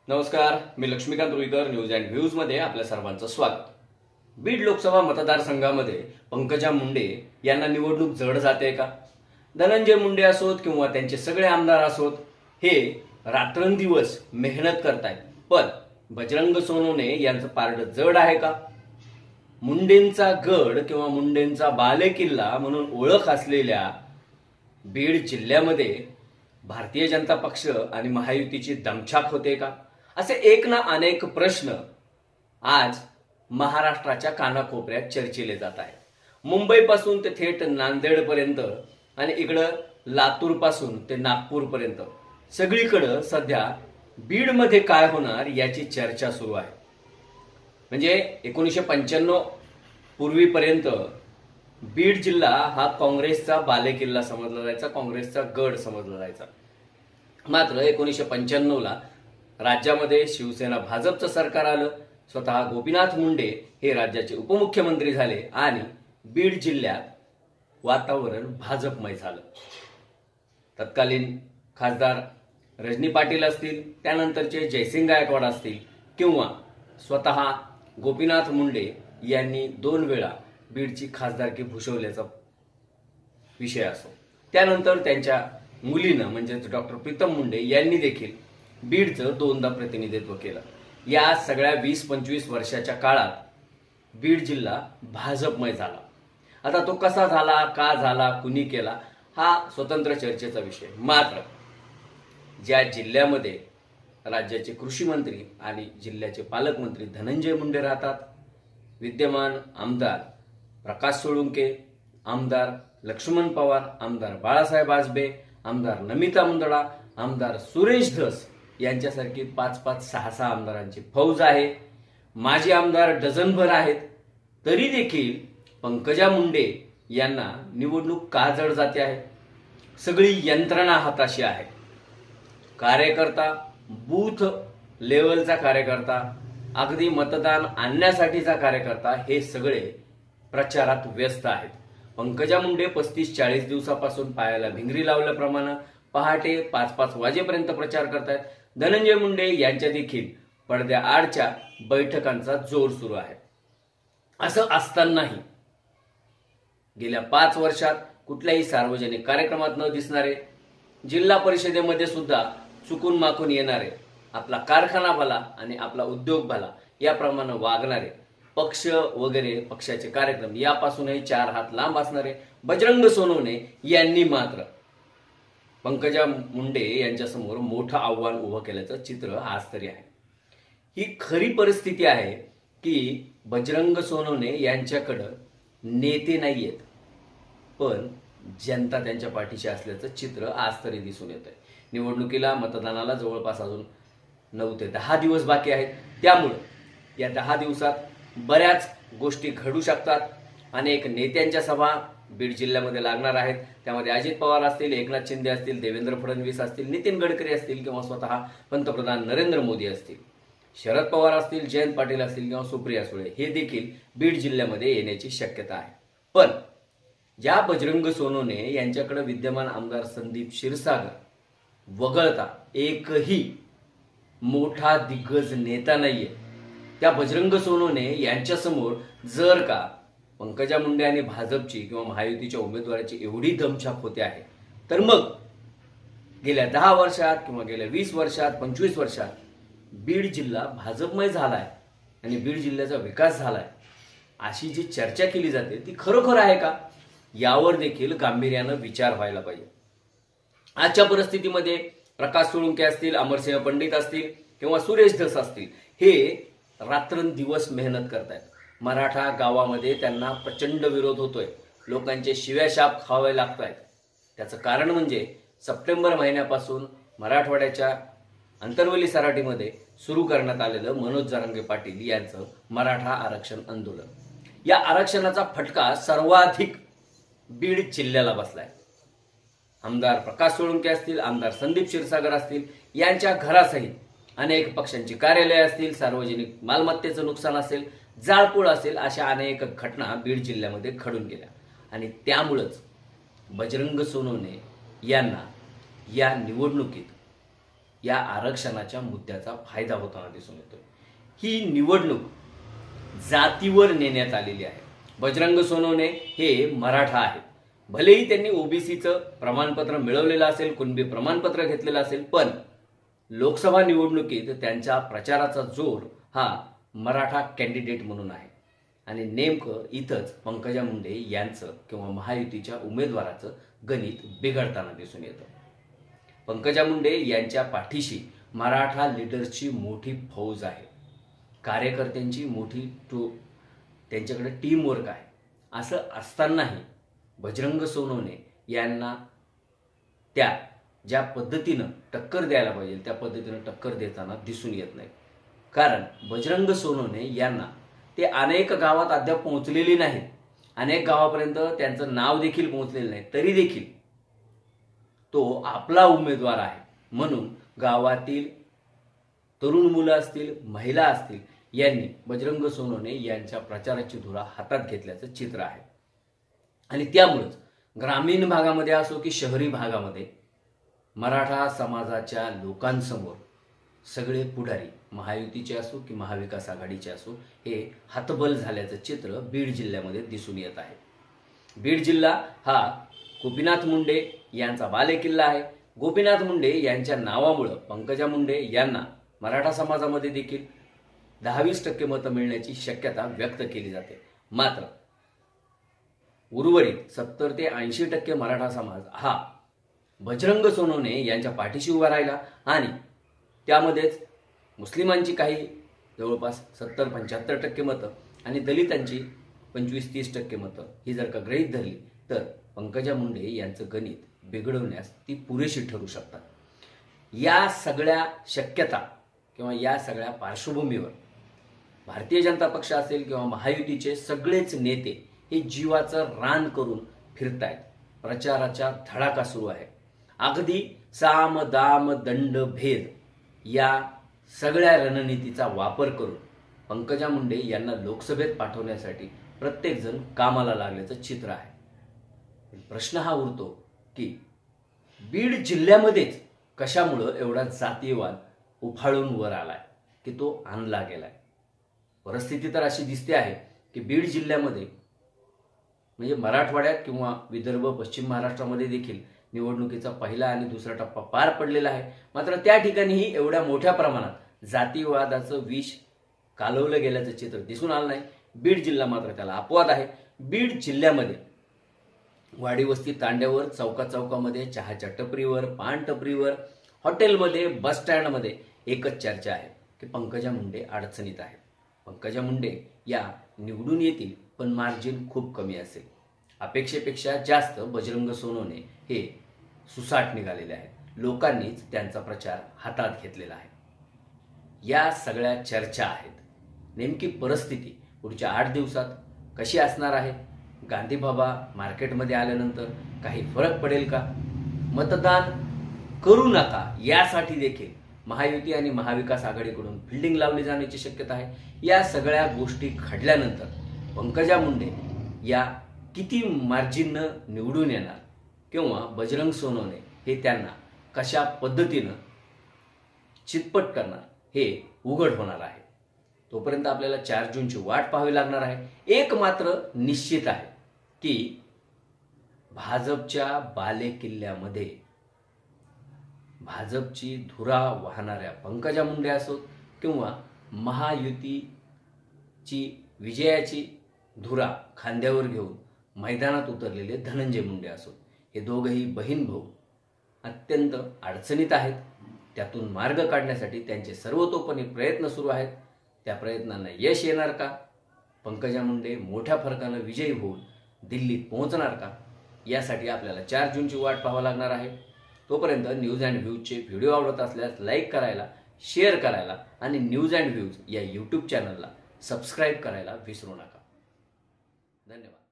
नमस्कार, मी Laxmikant Ruikar. News and views मध्ये आपल्या सर्वांचं स्वागत. बीड लोकसभा मतदारसंघामध्ये पंकजा मुंडे यांना निवडणूक जड जाते का? धनंजय मुंडे असोत किंवा त्यांचे सगळे आमदार असोत, हे रात्रंदिवस मेहनत करतायत, पण बजरंग सोनवणे यांचं पारड जड आहे का? मुंडेंचा गड किंवा मुंडेंचा बालेकिल्ला म्हणून ओळख असलेल्या बीड जिल्ह्यामध्ये भारतीय जनता पक्ष आणि महायुतीची दमछाक होते का? असे एक ना अनेक प्रश्न आज महाराष्ट्राच्या कानाकोपऱ्यात चर्चिले जात आहेत. मुंबईपासून ते थेट नांदेडपर्यंत आणि इकडं लातूरपासून ते नागपूरपर्यंत सगळीकडं सध्या बीडमध्ये काय होणार याची चर्चा सुरू आहे. म्हणजे 1995 पूर्वीपर्यंत बीड जिल्हा हा काँग्रेसचा बालेकिल्ला समजला जायचा, काँग्रेसचा गड समजला जायचा. मात्र 1995ला राज्यामध्ये शिवसेना भाजपचं सरकार आलं. स्वतः गोपीनाथ मुंडे हे राज्याचे उपमुख्यमंत्री झाले आणि बीड जिल्ह्यात वातावरण भाजपमय झालं. तत्कालीन खासदार रजनी पाटील असतील, त्यानंतरचे जयसिंग गायकवाड असतील किंवा स्वतः गोपीनाथ मुंडे यांनी 2 वेळा बीडची खासदारकी भूषवल्याचा विषय असो, त्यानंतर त्यांच्या मुलीनं म्हणजे डॉक्टर प्रीतम मुंडे यांनी देखील बीडचं 2दा प्रतिनिधित्व केलं. या सगळ्या 20-25 वर्षाच्या काळात बीड जिल्हा भाजपमय झाला. आता तो कसा झाला, का झाला, कुणी केला, हा स्वतंत्र चर्चेचा विषय. मात्र ज्या जिल्ह्यामध्ये राज्याचे कृषी मंत्री आणि जिल्ह्याचे पालकमंत्री धनंजय मुंडे राहतात, विद्यमान आमदार प्रकाश सोळुंके, आमदार लक्ष्मण पवार, आमदार बाळासाहेब आजबे, आमदार नमिता मुंदडा, आमदार सुरेश धस यांच्यासारखी 5-5, 6-6 आमदारांची फौज आहे. माजी आमदार डझनभर आहेत. तरी देखील पंकजा मुंडे यांना निवडणूक का जड जाते आहे? सगळी यंत्रणा हाताशी आहे. कार्यकर्ता, बूथ लेवलचा कार्यकर्ता, अगदी मतदान आणण्यासाठीचा कार्यकर्ता, हे सगळे प्रचारात व्यस्त आहेत. पंकजा मुंडे 35-40 दिवसापासून पायाला भिंगरी लावल्याप्रमाणे पहाटे 5-5 वाजेपर्यंत प्रचार करतायत. धनंजय मुंडे यांच्या देखील पडद्याआडच्या बैठकांचा जोर सुरू आहे. असं असतानाही गेल्या 5 वर्षात कुठल्याही सार्वजनिक कार्यक्रमात न दिसणारे, जिल्हा परिषदेमध्ये सुद्धा चुकून माकून येणारे, आपला कारखाना भला आणि आपला उद्योग भला याप्रमाणे वागणारे, पक्ष वगैरे पक्षाचे कार्यक्रम यापासूनही 4 हात लांब असणारे बजरंग सोनवणे यांनी मात्र पंकजा मुंडे यांच्यासमोर मोठं आव्हान उभं केल्याचं चित्र आज तरी आहे. ही खरी परिस्थिती आहे की बजरंग सोनवणे यांच्याकडं नेते नाहीयेत, पण जनता त्यांच्या पाठीशी असल्याचं चित्र आज तरी दिसून येत आहे. निवडणुकीला, मतदानाला जवळपास अजून 9 ते 10 दिवस बाकी आहेत. त्यामुळे या 10 दिवसात बऱ्याच गोष्टी घडू शकतात. अनेक नेत्यांच्या सभा बीड जिल्ह्यामध्ये लागणार आहेत. त्यामध्ये अजित पवार असतील, एकनाथ शिंदे असतील, देवेंद्र फडणवीस असतील, नितीन गडकरी असतील किंवा स्वतः पंतप्रधान नरेंद्र मोदी असतील, शरद पवार असतील, जयंत पाटील असतील किंवा सुप्रिया सुळे, हे देखील बीड जिल्ह्यामध्ये येण्याची शक्यता आहे. पण ज्या बजरंग सोनवणे यांच्याकडे विद्यमान आमदार संदीप क्षीरसागर वगळता एकही मोठा दिग्गज नेता नाहीये, त्या बजरंग सोनवणे यांच्यासमोर जर का पंकजा मुंडे आणि भाजपची किंवा महायुतीच्या उमेदवाराची एवढी दमछाक होते आहे, तर मग गेल्या 10 वर्षात किंवा गेल्या 20 वर्षात, 25 वर्षात बीड जिल्हा भाजपमय झालाय आणि बीड जिल्ह्याचा विकास झालाय अशी जी चर्चा केली जाते ती खरोखर आहे का, यावर देखील गांभीर्यानं विचार व्हायला पाहिजे. आजच्या परिस्थितीमध्ये प्रकाश सोळुंके असतील, अमरसिंह पंडित असतील किंवा सुरेश धस असतील, हे रात्रंदिवस मेहनत करतायत. मराठा गावामध्ये त्यांना प्रचंड विरोध होतोय. लोकांचे शिव्याशाप खावे लागतायत. त्याचं कारण म्हणजे सप्टेंबर महिन्यापासून मराठवाड्याच्या अंतरवली सराटीमध्ये सुरू करण्यात आलेलं मनोज जरांगे पाटील यांचं मराठा आरक्षण आंदोलन. या आरक्षणाचा फटका सर्वाधिक बीड जिल्ह्याला बसलाय. आमदार प्रकाश सोळुंके असतील, आमदार संदीप क्षीरसागर असतील, यांच्या घरासहित अनेक पक्षांची कार्यालय असतील, सार्वजनिक मालमत्तेचं नुकसान असेल, जाळपोळ असेल, अशा अनेक घटना बीड जिल्ह्यामध्ये घडून गेल्या. आणि त्यामुळेच बजरंग सोनवणे यांना या निवडणुकीत या आरक्षणाच्या मुद्द्याचा फायदा होताना दिसून येतोय। ही निवडणूक जातीवर नेण्यात आलेली आहे। बजरंग सोनवणे हे मराठा आहेत, भलेही त्यांनी ओबीसीचं प्रमाणपत्र मिळवलेलं असेल, कुणबी प्रमाणपत्र घेतलेलं असेल, पण लोकसभा निवडणुकीत त्यांच्या प्रचाराचा जोर हा मराठा कॅन्डिडेट म्हणून आहे। आणि नेमकं इथंच पंकजा मुंडे यांचं किंवा महायुतीच्या उमेदवाराचं गणित बिघडताना दिसून येतं। पंकजा मुंडे यांच्या पाठीशी मराठा लीडर्सची मोठी फौज आहे, कार्यकर्त्यांची मोठी त्यांच्याकडे टीम वर्क आहे। असं असतानाही बजरंग सोनवणे यांना त्या ज्या पद्धतीनं टक्कर द्यायला पाहिजे त्या पद्धतीनं टक्कर देताना दिसून येत नाही। कारण बजरंग सोनवणे यांना ते अनेक गावात अद्याप पोहोचलेली नाहीत, अनेक गावापर्यंत त्यांचं नाव देखील पोहोचलेलं नाही, तरी देखील तो आपला उमेदवार आहे म्हणून गावातील तरुण मुलं असतील, महिला असतील यांनी बजरंग सोनवणे यांच्या प्रचाराची धुरा हातात घेतल्याचं चित्र आहे। आणि त्यामुळेच ग्रामीण भागामध्ये असो की शहरी भागामध्ये मराठा समाजाच्या लोकांसमोर सगळे पुढारी महायुतीचे असो की महाविकास आघाडीचे असो हे हतबल झाल्याचं चित्र बीड जिल्ह्यामध्ये दिसून येत आहे। बीड जिल्हा हा गोपीनाथ मुंडे यांचा बालेकिल्ला आहे। गोपीनाथ मुंडे यांच्या नावामुळे पंकजा मुंडे यांना मराठा समाजामध्ये देखील 10-20% मतं मिळण्याची शक्यता व्यक्त केली जाते। मात्र उर्वरित 70 ते 80% मराठा समाज हा बजरंग सोनवणे यांच्या पाठीशी उभा राहिला आणि त्यामध्येच मुस्लिमांची काही जवळपास 70-75% मतं आणि दलितांची 25-30% मतं ही जर का गृहीत धरली तर पंकजा मुंडे यांचं गणित बिघडवण्यास ती पुरेशी ठरू शकतात। या सगळ्या शक्यता किंवा या सगळ्या पार्श्वभूमीवर भारतीय जनता पक्ष असेल किंवा महायुतीचे सगळेच नेते हे जीवाचं रान करून फिरतायत। प्रचाराचा धडाका सुरू आहे। अगदी साम दाम दंड भेद या सगळ्या रणनीतीचा वापर करून पंकजा मुंडे यांना लोकसभेत पाठवण्यासाठी प्रत्येकजण कामाला लागल्याचं चित्र आहे। प्रश्न हा उरतो की बीड जिल्ह्यामध्येच कशामुळे एवढा जातीयवाद उफाळून वर आलाय की तो आणला गेलाय। परिस्थिती तर अशी दिसते आहे की बीड जिल्ह्यामध्ये म्हणजे मराठवाड्यात किंवा विदर्भ पश्चिम महाराष्ट्रामध्ये देखील निवडणुकीचा पहिला आणि दुसरा टप्पा पार पडलेला आहे। मात्र त्या ठिकाणीही एवढ्या मोठ्या प्रमाणात जातीयवादाचं विष कालवलं गेल्याचं चित्र दिसून आलं नाही। बीड जिल्हा मात्र त्याला अपवाद आहे। बीड जिल्ह्यामध्ये वाडी वस्ती तांड्यावर, चौका चौकामध्ये, चहाच्या टपरीवर, पान टपरीवर, हॉटेलमध्ये, बस स्टँडमध्ये एकच चर्चा आहे की पंकजा मुंडे अडचणीत आहेत। पंकजा मुंडे या निवडून येतील पण मार्जिन खूप कमी असेल। अपेक्षेपेक्षा जास्त बजरंग सोनवणे हे सुसाट निघालेले आहेत। लोकांनीच त्यांचा प्रचार हातात घेतलेला आहे। या सगळ्या चर्चा आहेत। नेमकी परिस्थिती पुढच्या 8 दिवसात कशी असणार आहे? गांधी बाबा मार्केटमध्ये आल्यानंतर काही फरक पडेल का? मतदान करू नका यासाठी देखील महायुती आणि महाविकास आघाडीकडून फिल्डिंग लावली जाण्याची शक्यता आहे। या सगळ्या गोष्टी घडल्यानंतर पंकजा मुंडे या किती मार्जिननं निवडून येणार किंवा बजरंग सोनवणे हे त्यांना कशा पद्धतीनं चितपट करणार हे उघड होणार आहे। तोपर्यंत आपल्याला 4 जूनची वाट पाहावी लागणार आहे। एक मात्र निश्चित आहे की भाजपच्या बालेकिल्ल्यामध्ये भाजपची धुरा वाहणाऱ्या पंकजा मुंडे असोत किंवा महायुतीची विजयाची धुरा खांद्यावर घेऊन मैदानात उतरलेले धनंजय मुंडे असोत, हे दोघंही बहीण भाऊ अत्यंत अडचणीत आहेत। त्यातून मार्ग काढण्यासाठी त्यांचे सर्वतोपरी प्रयत्न सुरू आहेत। त्या प्रयत्नांना यश येणार का? पंकजा मुंडे मोठ्या फरकानं विजयी होऊन दिल्लीत पोहोचणार का? यासाठी आपल्याला 4 जूनची वाट पाहावी लागणार आहे। तोपर्यंत न्यूज अँड व्ह्यूजचे व्हिडिओ आवडत असल्यास लाईक करायला, शेअर करायला आणि न्यूज अँड व्ह्यूज या यूट्यूब चॅनलला सबस्क्राईब करायला विसरू नका। धन्यवाद।